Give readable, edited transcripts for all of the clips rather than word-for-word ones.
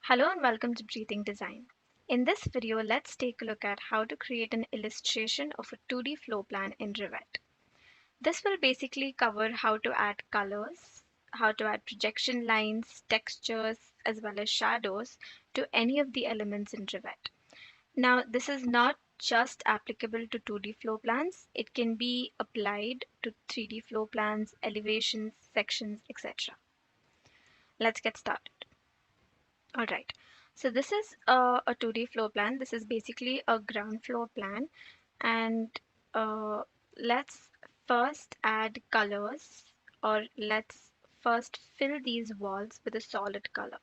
Hello and welcome to Breathing Design. In this video, let's take a look at how to create an illustration of a 2D floor plan in Revit. This will basically cover how to add colors, how to add projection lines, textures, as well as shadows to any of the elements in Revit. Now, this is not just applicable to 2D floor plans, it can be applied to 3D floor plans, elevations, sections, etc. Let's get started. All right. So this is a 2D floor plan. This is basically a ground floor plan. And uh, let's first add colors, or let's first fill these walls with a solid color.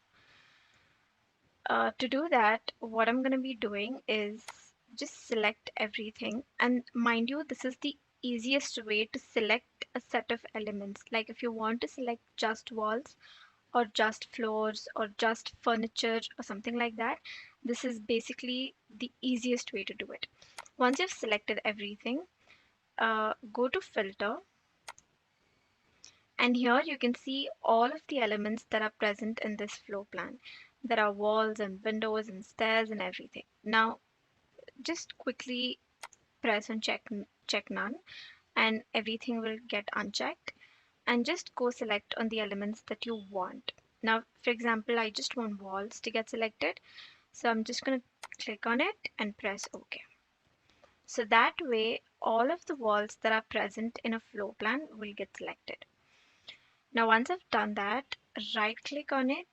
To do that, what I'm going to be doing is just select everything. And mind you, this is the easiest way to select a set of elements. Like if you want to select just walls, or just floors or just furniture or something like that, this is basically the easiest way to do it. Once you've selected everything, go to filter, and here you can see all of the elements that are present in this floor plan. There are walls and windows and stairs and everything. Now just quickly press on check none, and everything will get unchecked, and just go select on the elements that you want. Now, for example, I just want walls to get selected. So I'm just going to click on it and press OK. So that way, all of the walls that are present in a floor plan will get selected. Now, once I've done that, right click on it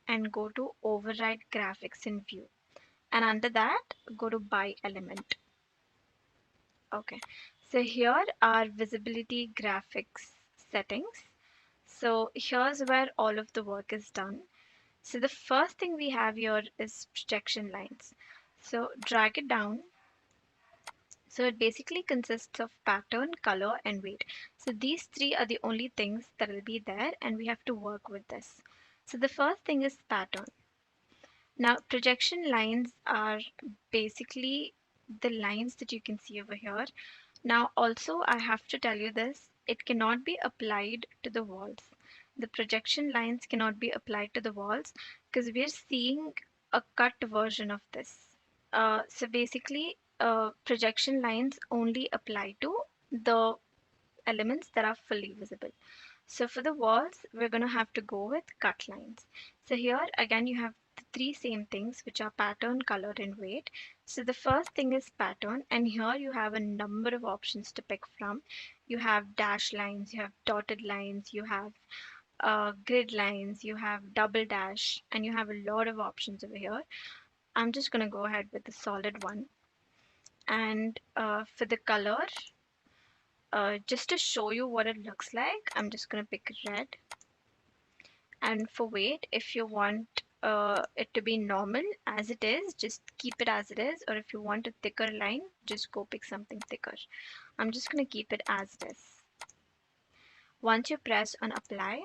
and go to Override Graphics in View. And under that, go to By Element. Okay. So here are visibility graphics settings. So here's where all of the work is done. So the first thing we have here is projection lines. So drag it down. So it basically consists of pattern, color, and weight. So these three are the only things that will be there, and we have to work with this. So the first thing is pattern. Now projection lines are basically the lines that you can see over here. Now also I have to tell you this, it cannot be applied to the walls. The projection lines cannot be applied to the walls because we are seeing a cut version of this. So basically, projection lines only apply to the elements that are fully visible. So for the walls, we're going to have to go with cut lines. So here again, you have the three same things, which are pattern, color, and weight. So the first thing is pattern, and here you have a number of options to pick from. You have dash lines, you have dotted lines, you have grid lines, you have double dash, and you have a lot of options over here. I'm just going to go ahead with the solid one. And for the color, just to show you what it looks like, I'm just going to pick red. And for weight, if you want it to be normal as it is, just keep it as it is. Or if you want a thicker line, just go pick something thicker. I'm just going to keep it as it is. Once you press on apply,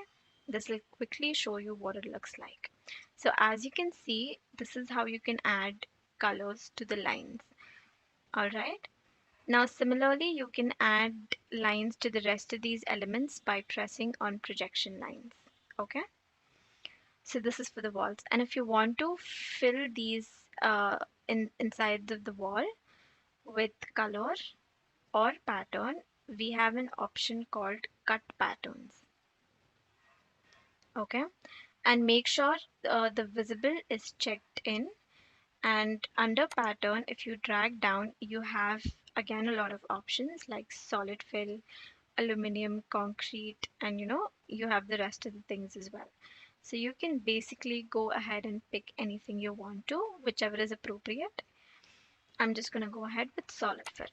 this will quickly show you what it looks like. So as you can see, this is how you can add colors to the lines. Alright. Now similarly, you can add lines to the rest of these elements by pressing on projection lines. Okay. So this is for the walls. And if you want to fill these inside of the wall with color or pattern, we have an option called cut patterns. Okay. And make sure the visible is checked in. And under pattern, if you drag down, you have again a lot of options like solid fill, aluminum, concrete, and you have the rest of the things as well. So you can basically go ahead and pick anything you want to, whichever is appropriate. I'm just going to go ahead with solid fill.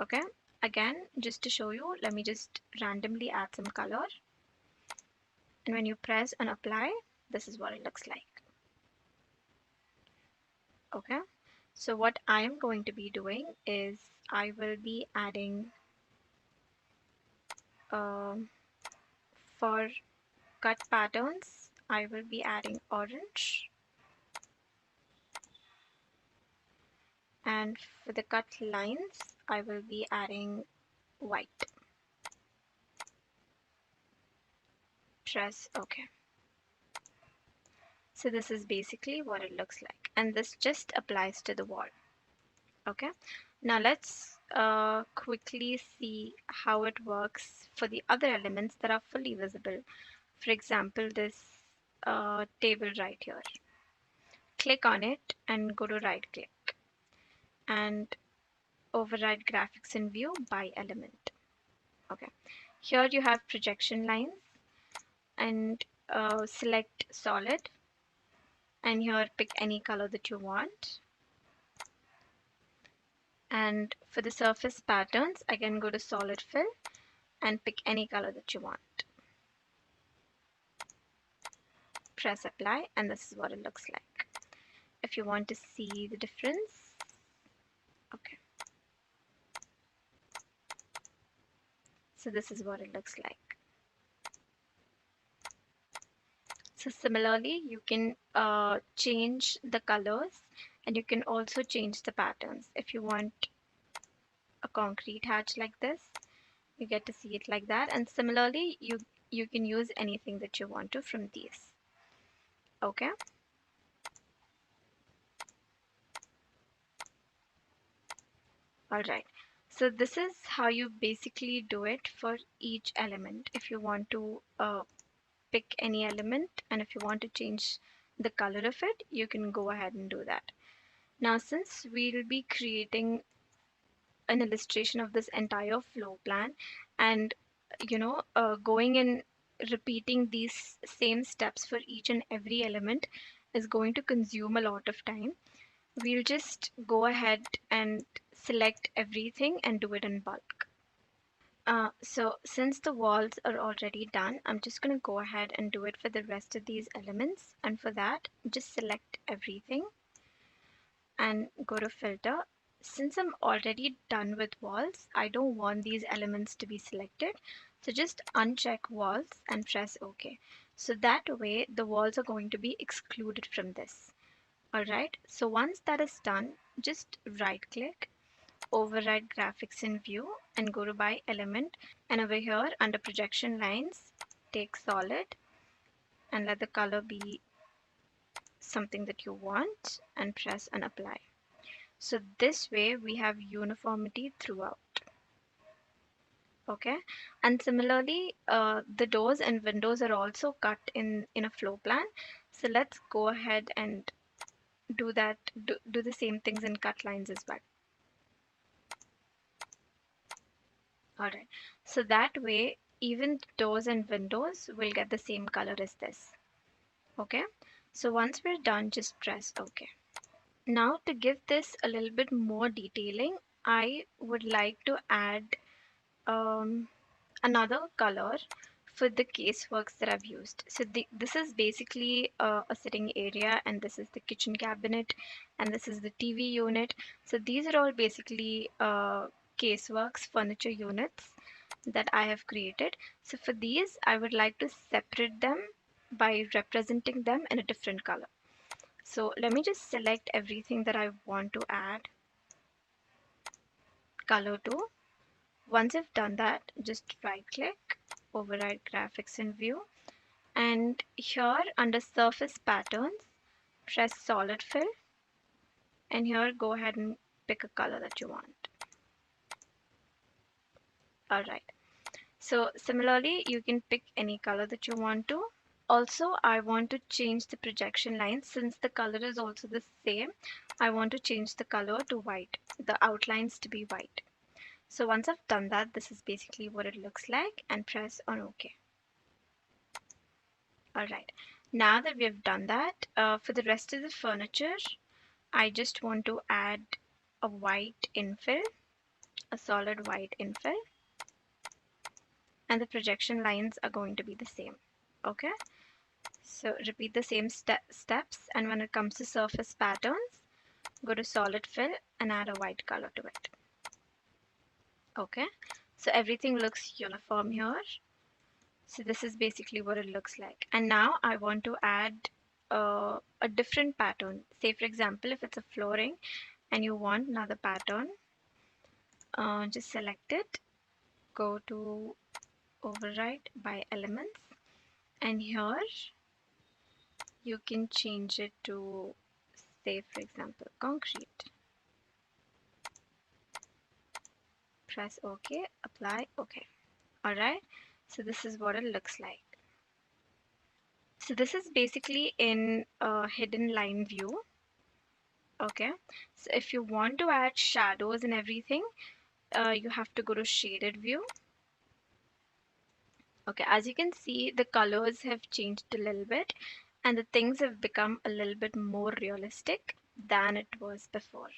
Okay. Again, just to show you, let me just randomly add some color. And when you press and apply, this is what it looks like. Okay. So what I am going to be doing is I will be adding for cut patterns, I will be adding orange. And for the cut lines, I will be adding white. Press OK. So this is basically what it looks like, and this just applies to the wall. Okay, now let's quickly see how it works for the other elements that are fully visible. For example, this table right here. Click on it and go to right click and override graphics in view by element. Okay, here you have projection lines, and select solid, and here pick any color that you want. And for the surface patterns, again go to solid fill and pick any color that you want. Press apply, and this is what it looks like. If you want to see the difference, okay, so this is what it looks like. So similarly, you can change the colors, and you can also change the patterns. If you want a concrete hatch like this, you get to see it like that. And similarly, you can use anything that you want to from these. Okay. All right. So this is how you basically do it for each element. If you want to pick any element, and if you want to change the color of it, you can go ahead and do that. Now, since we'll be creating an illustration of this entire floor plan, and going and repeating these same steps for each and every element is going to consume a lot of time, we'll just go ahead and select everything and do it in bulk. So since the walls are already done, I'm just going to go ahead and do it for the rest of these elements. And for that, just select everything and go to filter. Since I'm already done with walls, I don't want these elements to be selected. So just uncheck walls and press OK. So that way the walls are going to be excluded from this. Alright, so once that is done, just right click, override graphics in view, and go to by element. And over here under projection lines, take solid and let the color be something that you want and press and apply. So this way we have uniformity throughout. Okay, and similarly the doors and windows are also cut in a floor plan. So let's go ahead and do that, do the same things in cut lines as well. All right, so that way even doors and windows will get the same color as this. Okay, so once we're done, just press OK. Now to give this a little bit more detailing, I would like to add um, another color for the caseworks that I've used. So this is basically a sitting area, and this is the kitchen cabinet, and this is the TV unit. So these are all basically caseworks, furniture units that I have created. So for these, I would like to separate them by representing them in a different color. So let me just select everything that I want to add color to. Once I've done that, just right click, override graphics in view, and here under surface patterns, press solid fill, and here go ahead and pick a color that you want. Alright, so similarly you can pick any color that you want to. Also, I want to change the projection line. Since the color is also the same, I want to change the color to white, the outlines to be white. So once I've done that, this is basically what it looks like, and press on OK. Alright, now that we have done that, for the rest of the furniture, I just want to add a white infill, a solid white infill, and the projection lines are going to be the same. Okay, so repeat the same steps, and when it comes to surface patterns, go to solid fill and add a white color to it. Okay, so everything looks uniform here. So this is basically what it looks like. And now I want to add a different pattern. Say for example, if it's a flooring and you want another pattern, just select it, go to override by elements, and here you can change it to, say for example, concrete. Press OK, apply, OK. Alright, so this is what it looks like. So this is basically in a hidden line view. Okay, so if you want to add shadows and everything, you have to go to shaded view. Okay, as you can see, the colors have changed a little bit and the things have become a little bit more realistic than it was before.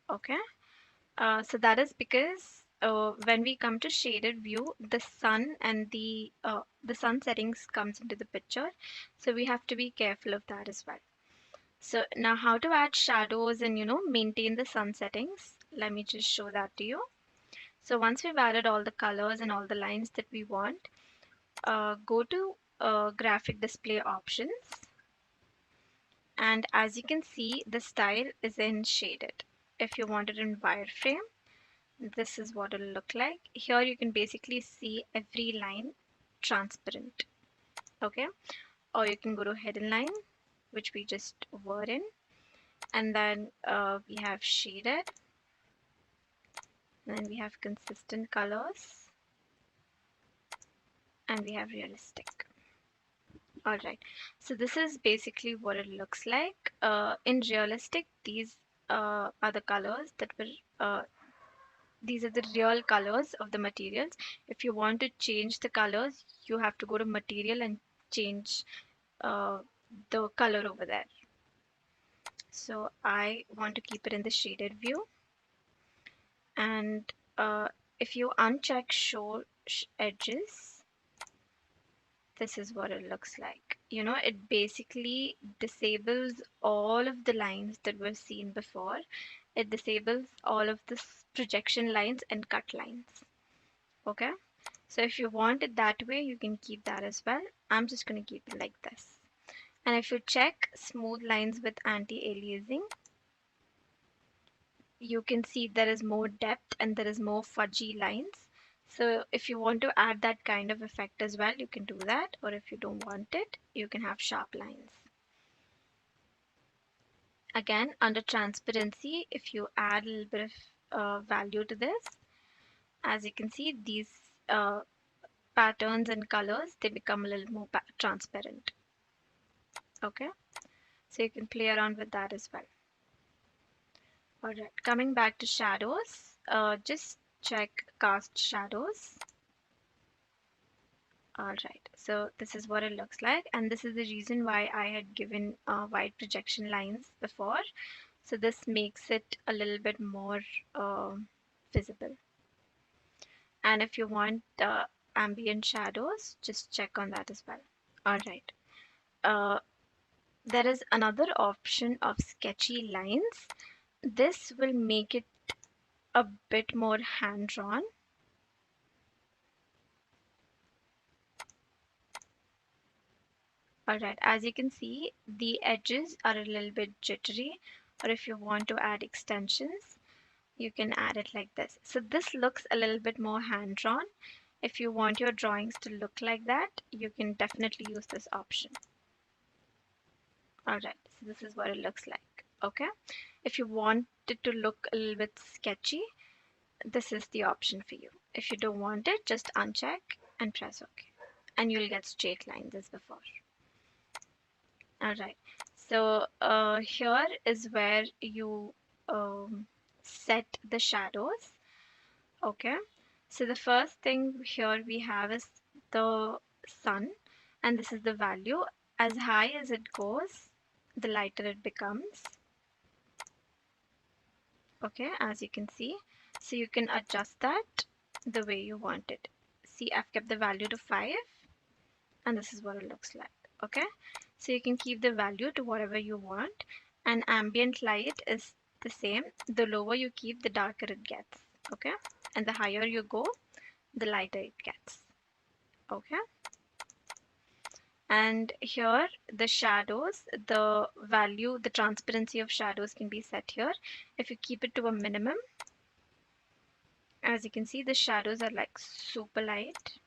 Okay, so that is because when we come to shaded view, the sun and the sun settings comes into the picture, so we have to be careful of that as well. So now how to add shadows and maintain the sun settings, let me just show that to you. So once we've added all the colors and all the lines that we want, go to graphic display options, and as you can see, the style is in shaded. If you want it in wireframe, this is what it'll look like. Here you can basically see every line transparent. Okay, or you can go to hidden line, which we just were in, and then we have shaded, and then we have consistent colors, and we have realistic. All right, so this is basically what it looks like. In realistic, these are the colors that were, these are the real colors of the materials. If you want to change the colors, you have to go to material and change uh, the color over there. So I want to keep it in the shaded view, and if you uncheck show edges, this is what it looks like. It basically disables all of the lines that were seen before. It disables all of the projection lines and cut lines. Okay, so if you want it that way, you can keep that as well. I'm just going to keep it like this. And if you check smooth lines with anti-aliasing, you can see there is more depth and there is more fudgy lines. So if you want to add that kind of effect as well, you can do that. Or if you don't want it, you can have sharp lines. Again, under transparency, if you add a little bit of value to this, as you can see, these patterns and colors, they become a little more transparent. Okay, so you can play around with that as well. All right, coming back to shadows, just check cast shadows. All right, so this is what it looks like, and this is the reason why I had given white projection lines before. So this makes it a little bit more visible. And if you want ambient shadows, just check on that as well. All right. Uh, there is another option of sketchy lines. This will make it a bit more hand-drawn. Alright, as you can see, the edges are a little bit jittery, or if you want to add extensions, you can add it like this. So this looks a little bit more hand-drawn. If you want your drawings to look like that, you can definitely use this option. Alright, so this is what it looks like. Okay, if you want it to look a little bit sketchy, this is the option for you. If you don't want it, just uncheck and press OK, and you'll get straight lines as before. All right, so here is where you set the shadows. Okay, so the first thing here we have is the sun, and this is the value. As high as it goes, the lighter it becomes. Okay, as you can see, so you can adjust that the way you want it. See, I've kept the value to 5, and this is what it looks like. Okay, so you can keep the value to whatever you want, and ambient light is the same. The lower you keep, the darker it gets. Okay, and the higher you go, the lighter it gets. Okay, and here the shadows, the value, the transparency of shadows can be set here. If you keep it to a minimum, as you can see, the shadows are like super light.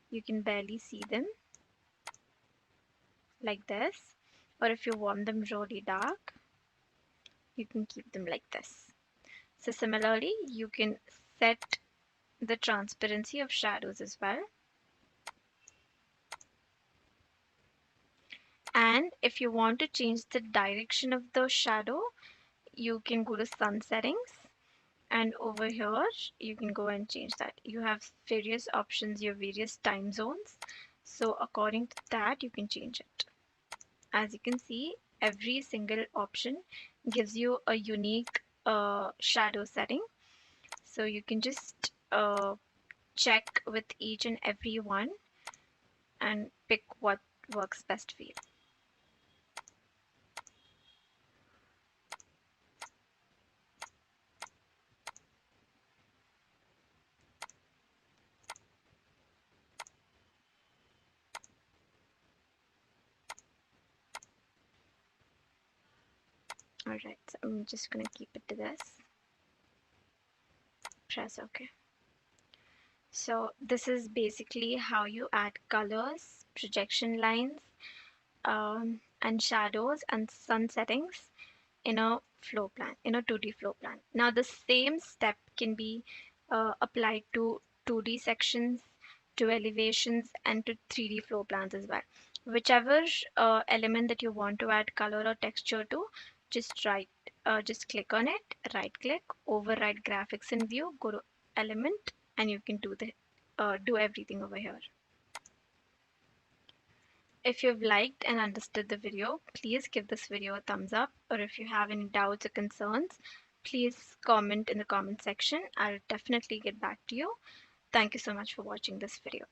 You can barely see them. like this, or if you want them really dark, you can keep them like this. So similarly, you can set the transparency of shadows as well. And if you want to change the direction of the shadow, you can go to sun settings, and over here you can go and change that. You have various options, your various time zones, so according to that you can change it. As you can see, every single option gives you a unique shadow setting, so you can just check with each and every one and pick what works best for you. Alright, so I'm just gonna keep it to this. Press OK. So this is basically how you add colors, projection lines, and shadows and sun settings in a floor plan, in a 2D floor plan. Now the same step can be applied to 2D sections, to elevations, and to 3D floor plans as well. Whichever element that you want to add color or texture to, just just click on it, right click, override graphics in view, go to element, and you can do everything over here. If you've liked and understood the video, please give this video a thumbs up, or if you have any doubts or concerns, please comment in the comment section. I'll definitely get back to you. Thank you so much for watching this video.